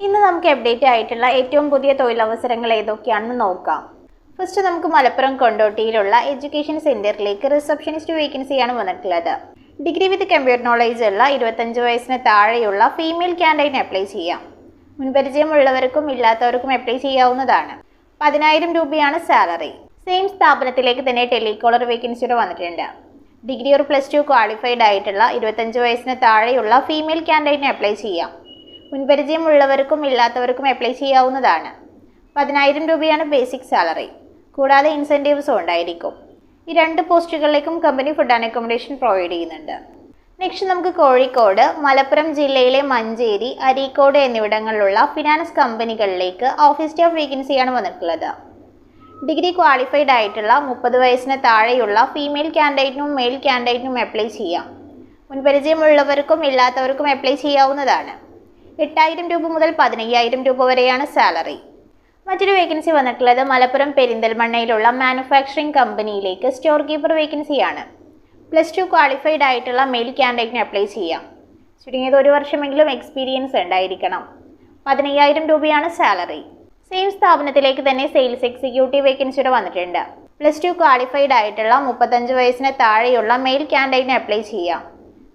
ഇന്ന് നമുക്ക് അപ്ഡേറ്റ് ആയിട്ടുള്ള ഏറ്റവും പുതിയ തൊഴിലവസരങ്ങൾ ഏതൊക്കെയാണെന്ന് നോക്കാം. ഫസ്റ്റ് നമുക്ക് മലപ്പുറം കൊണ്ടോട്ടിയിലുള്ള എഡ്യൂക്കേഷൻ സെന്ററിലേക്ക് റിസപ്ഷനിസ്റ്റ് വേക്കൻസിയാണ് വന്നിട്ടുള്ളത്. ഡിഗ്രി വിത്ത് കമ്പ്യൂട്ടർ നോളേജ് ഉള്ള 25 വയസ്സിന് താഴെയുള്ള ഫീമെയിൽ ക്യാൻഡിഡേറ്റിന് അപ്ലൈ ചെയ്യാം. മുൻപരിചയമുള്ളവർക്കും ഇല്ലാത്തവർക്കും അപ്ലൈ ചെയ്യാവുന്നതാണ്. 10,000 രൂപയാണ് സാലറി. സെയിം സ്ഥാപനത്തിലേക്ക് തന്നെ ടെലികോളർ വേക്കൻസിയുടെ വന്നിട്ടുണ്ട്. ഡിഗ്രി ഓർ +2 ക്വാളിഫൈഡ് ആയിട്ടുള്ള 25 വയസ്സിന് താഴെയുള്ള ഫീമെയിൽ ക്യാൻഡിഡേറ്റിന് അപ്ലൈ ചെയ്യാം. മുൻപരിചയമുള്ളവർക്കും ഇല്ലാത്തവർക്കും അപ്ലൈ ചെയ്യാവുന്നതാണ്. 10,000 രൂപയാണ് ബേസിക് സാലറി. കൂടാതെ ഇൻസെൻറ്റീവ്സും ഉണ്ടായിരിക്കും. ഈ 2 പോസ്റ്റുകളിലേക്കും company food and accommodation provide ചെയ്യുന്നുണ്ട്. നെക്സ്റ്റ് നമുക്ക് കോഴിക്കോട്, മലപ്പുറം ജില്ലയിലെ മഞ്ചേരി, അരീക്കോട് എന്നിവിടങ്ങളിലുള്ള ഫിനാൻസ് കമ്പനികളിലേക്ക് ഓഫീസ് സ്റ്റാഫ് വേക്കൻസിയാണ് വന്നിട്ടുള്ളത്. ഡിഗ്രി ക്വാളിഫൈഡ് ആയിട്ടുള്ള 30 വയസ്സിന് താഴെയുള്ള ഫീമെയിൽ ക്യാൻഡിഡേറ്റിനും മെയിൽ ക്യാൻഡിഡേറ്റിനും അപ്ലൈ ചെയ്യാം. മുൻപരിചയമുള്ളവർക്കും ഇല്ലാത്തവർക്കും അപ്ലൈ ചെയ്യാവുന്നതാണ്. 8,000 രൂപ മുതൽ 15,000 രൂപ വരെയാണ് സാലറി. മറ്റൊരു വേക്കൻസി വന്നിട്ടുള്ളത് മലപ്പുറം പെരിന്തൽമണ്ണയിലുള്ള മാനുഫാക്ചറിംഗ് കമ്പനിയിലേക്ക് സ്റ്റോർ കീപ്പർ വേക്കൻസിയാണ്. +2 ക്വാളിഫൈഡ് ആയിട്ടുള്ള മെയിൽ ക്യാൻഡിഡേറ്റിന് അപ്ലൈ ചെയ്യാം. ചുരുങ്ങിയത് 1 വർഷമെങ്കിലും എക്സ്പീരിയൻസ് ഉണ്ടായിരിക്കണം. 15,000 രൂപയാണ് സാലറി. സെയിം സ്ഥാപനത്തിലേക്ക് തന്നെ സെയിൽസ് എക്സിക്യൂട്ടീവ് വേക്കൻസിയുടെ വന്നിട്ടുണ്ട്. +2 ക്വാളിഫൈഡ് ആയിട്ടുള്ള 35 വയസ്സിന് താഴെയുള്ള മെയിൽ ക്യാൻഡിഡേറ്റിന് അപ്ലൈ ചെയ്യാം.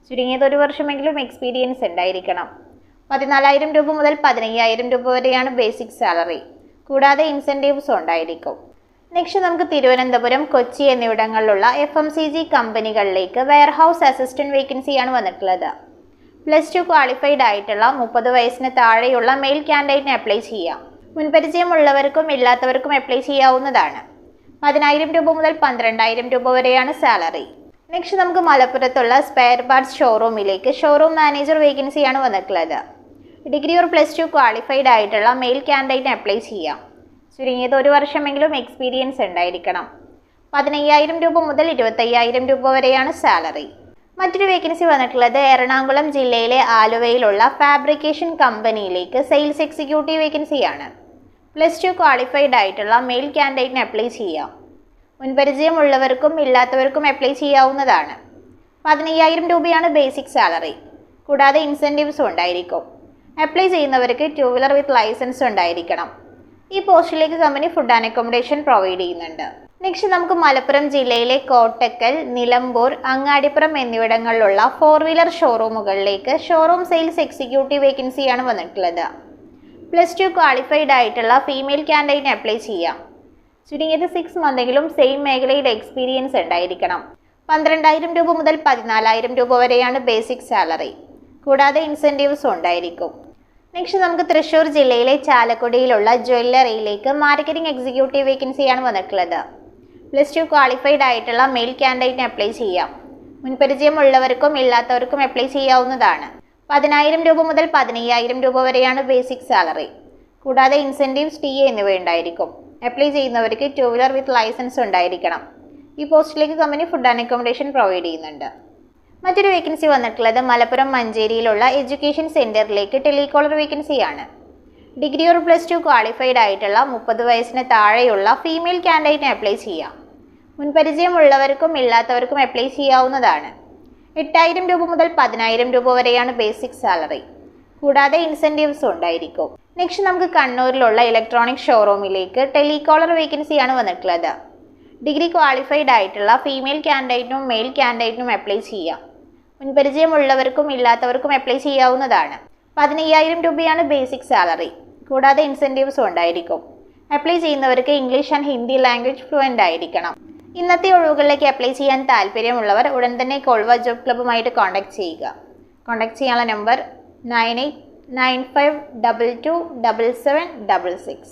ചുരുങ്ങിയത് 1 വർഷമെങ്കിലും എക്സ്പീരിയൻസ് ഉണ്ടായിരിക്കണം. 14,000 രൂപ മുതൽ 15,000 രൂപ വരെയാണ് ബേസിക് സാലറി. കൂടാതെ ഇൻസെൻറ്റീവ്സും ഉണ്ടായിരിക്കും. നെക്സ്റ്റ് നമുക്ക് തിരുവനന്തപുരം, കൊച്ചി എന്നിവിടങ്ങളിലുള്ള FMCG കമ്പനികളിലേക്ക് വെയർഹൗസ് അസിസ്റ്റന്റ് വേക്കൻസിയാണ് വന്നിട്ടുള്ളത്. +2 ക്വാളിഫൈഡ് ആയിട്ടുള്ള 30 വയസ്സിന് താഴെയുള്ള മെയിൽ ക്യാൻഡിഡേറ്റിന് അപ്ലൈ ചെയ്യാം. മുൻപരിചയമുള്ളവർക്കും ഇല്ലാത്തവർക്കും അപ്ലൈ ചെയ്യാവുന്നതാണ്. 10,000 രൂപ മുതൽ 12,000 രൂപ വരെയാണ് സാലറി. നെക്സ്റ്റ് നമുക്ക് മലപ്പുറത്തുള്ള സ്പെയർ പാർട്സ് ഷോറൂമിലേക്ക് ഷോറൂം മാനേജർ വേക്കൻസിയാണ് വന്നിട്ടുള്ളത്. ഡിഗ്രി ഓർ +2 ക്വാളിഫൈഡ് ആയിട്ടുള്ള മെയിൽ ക്യാൻഡിഡേറ്റിന് അപ്ലൈ ചെയ്യാം. ചുരുങ്ങിയത് 1 വർഷമെങ്കിലും എക്സ്പീരിയൻസ് ഉണ്ടായിരിക്കണം. 15,000 രൂപ മുതൽ 25,000 രൂപ വരെയാണ് സാലറി. മറ്റൊരു വേക്കൻസി വന്നിട്ടുള്ളത് എറണാകുളം ജില്ലയിലെ ആലുവയിലുള്ള ഫാബ്രിക്കേഷൻ കമ്പനിയിലേക്ക് സെയിൽസ് എക്സിക്യൂട്ടീവ് വേക്കൻസിയാണ്. +2 ക്വാളിഫൈഡ് ആയിട്ടുള്ള മെയിൽ ക്യാൻഡിഡേറ്റിന് അപ്ലൈ ചെയ്യാം. മുൻപരിചയമുള്ളവർക്കും ഇല്ലാത്തവർക്കും അപ്ലൈ ചെയ്യാവുന്നതാണ്. 15,000 രൂപയാണ് ബേസിക് സാലറി. കൂടാതെ ഇൻസെൻറ്റീവ്സും ഉണ്ടായിരിക്കും. അപ്ലൈ ചെയ്യുന്നവർക്ക് 2 വീലർ വിത്ത് ലൈസൻസ് ഉണ്ടായിരിക്കണം. ഈ പോസ്റ്റിലേക്ക് company food and accommodation provide ചെയ്യുന്നുണ്ട്. നെക്സ്റ്റ് നമുക്ക് മലപ്പുറം ജില്ലയിലെ കോട്ടക്കൽ, നിലമ്പൂർ, അങ്ങാടിപ്പുറം എന്നിവിടങ്ങളിലുള്ള 4 വീലർ ഷോറൂമുകളിലേക്ക് ഷോറൂം സെയിൽസ് എക്സിക്യൂട്ടീവ് വേക്കൻസിയാണ് വന്നിട്ടുള്ളത്. +2 ക്വാളിഫൈഡ് ആയിട്ടുള്ള ഫീമെയിൽ ക്യാൻഡിഡേറ്റിന് അപ്ലൈ ചെയ്യാം. ചുരുങ്ങിയത് 6 മന്തെങ്കിലും സെയിം മേഖലയിൽ എക്സ്പീരിയൻസ് ഉണ്ടായിരിക്കണം. 12,000 രൂപ മുതൽ 14,000 രൂപ വരെയാണ് ബേസിക് സാലറി. കൂടാതെ ഇൻസെൻറ്റീവ്സും ഉണ്ടായിരിക്കും. നെക്സ്റ്റ് നമുക്ക് തൃശ്ശൂർ ജില്ലയിലെ ചാലക്കുടിയിലുള്ള ജ്വല്ലറിയിലേക്ക് മാർക്കറ്റിംഗ് എക്സിക്യൂട്ടീവ് വേക്കൻസിയാണ് വന്നിട്ടുള്ളത്. +2 ക്വാളിഫൈഡ് ആയിട്ടുള്ള മെയിൽ ക്യാൻഡിഡേറ്റിന് അപ്ലൈ ചെയ്യാം. മുൻപരിചയമുള്ളവർക്കും ഇല്ലാത്തവർക്കും അപ്ലൈ ചെയ്യാവുന്നതാണ്. 10,000 രൂപ മുതൽ 15,000 രൂപ വരെയാണ് ബേസിക് സാലറി. കൂടാതെ ഇൻസെൻറ്റീവ്സ്, TA എന്നിവ ഉണ്ടായിരിക്കും. അപ്ലൈ ചെയ്യുന്നവർക്ക് 2 വീലർ വിത്ത് ലൈസൻസ് ഉണ്ടായിരിക്കണം. ഈ പോസ്റ്റിലേക്ക് company food and accommodation provide ചെയ്യുന്നുണ്ട്. മറ്റൊരു വേക്കൻസി വന്നിട്ടുള്ളത് മലപ്പുറം മഞ്ചേരിയിലുള്ള എഡ്യൂക്കേഷൻ സെന്ററിലേക്ക് ടെലികോളർ വേക്കൻസിയാണ്. ഡിഗ്രി ഓർ +2 ക്വാളിഫൈഡ് ആയിട്ടുള്ള 30 വയസ്സിന് താഴെയുള്ള ഫീമെയിൽ ക്യാൻഡിഡേറ്റിന് അപ്ലൈ ചെയ്യാം. മുൻപരിചയമുള്ളവർക്കും ഇല്ലാത്തവർക്കും അപ്ലൈ ചെയ്യാവുന്നതാണ്. 8,000 രൂപ മുതൽ 10,000 രൂപ വരെയാണ് ബേസിക് സാലറി. കൂടാതെ ഇൻസെൻറ്റീവ്സും ഉണ്ടായിരിക്കും. നെക്സ്റ്റ് നമുക്ക് കണ്ണൂരിലുള്ള ഇലക്ട്രോണിക് ഷോറൂമിലേക്ക് ടെലികോളർ വേക്കൻസിയാണ് വന്നിട്ടുള്ളത്. ഡിഗ്രി ക്വാളിഫൈഡ് ആയിട്ടുള്ള ഫീമെയിൽ ക്യാൻഡിഡേറ്റിനും മെയിൽ ക്യാൻഡിഡേറ്റിനും അപ്ലൈ ചെയ്യാം. മുൻപരിചയമുള്ളവർക്കും ഇല്ലാത്തവർക്കും അപ്ലൈ ചെയ്യാവുന്നതാണ്. 15,000 രൂപയാണ് ബേസിക് സാലറി. കൂടാതെ ഇൻസെൻറ്റീവ്സും ഉണ്ടായിരിക്കും. അപ്ലൈ ചെയ്യുന്നവർക്ക് English and Hindi language fluent ആയിരിക്കണം. ഇന്നത്തെ ഒഴിവുകളിലേക്ക് അപ്ലൈ ചെയ്യാൻ താല്പര്യമുള്ളവർ ഉടൻ തന്നെ കോൾവ ജോബ് ക്ലബ്ബുമായിട്ട് കോൺടാക്ട് ചെയ്യുക. കോൺടാക്ട് ചെയ്യാനുള്ള നമ്പർ 9895227766.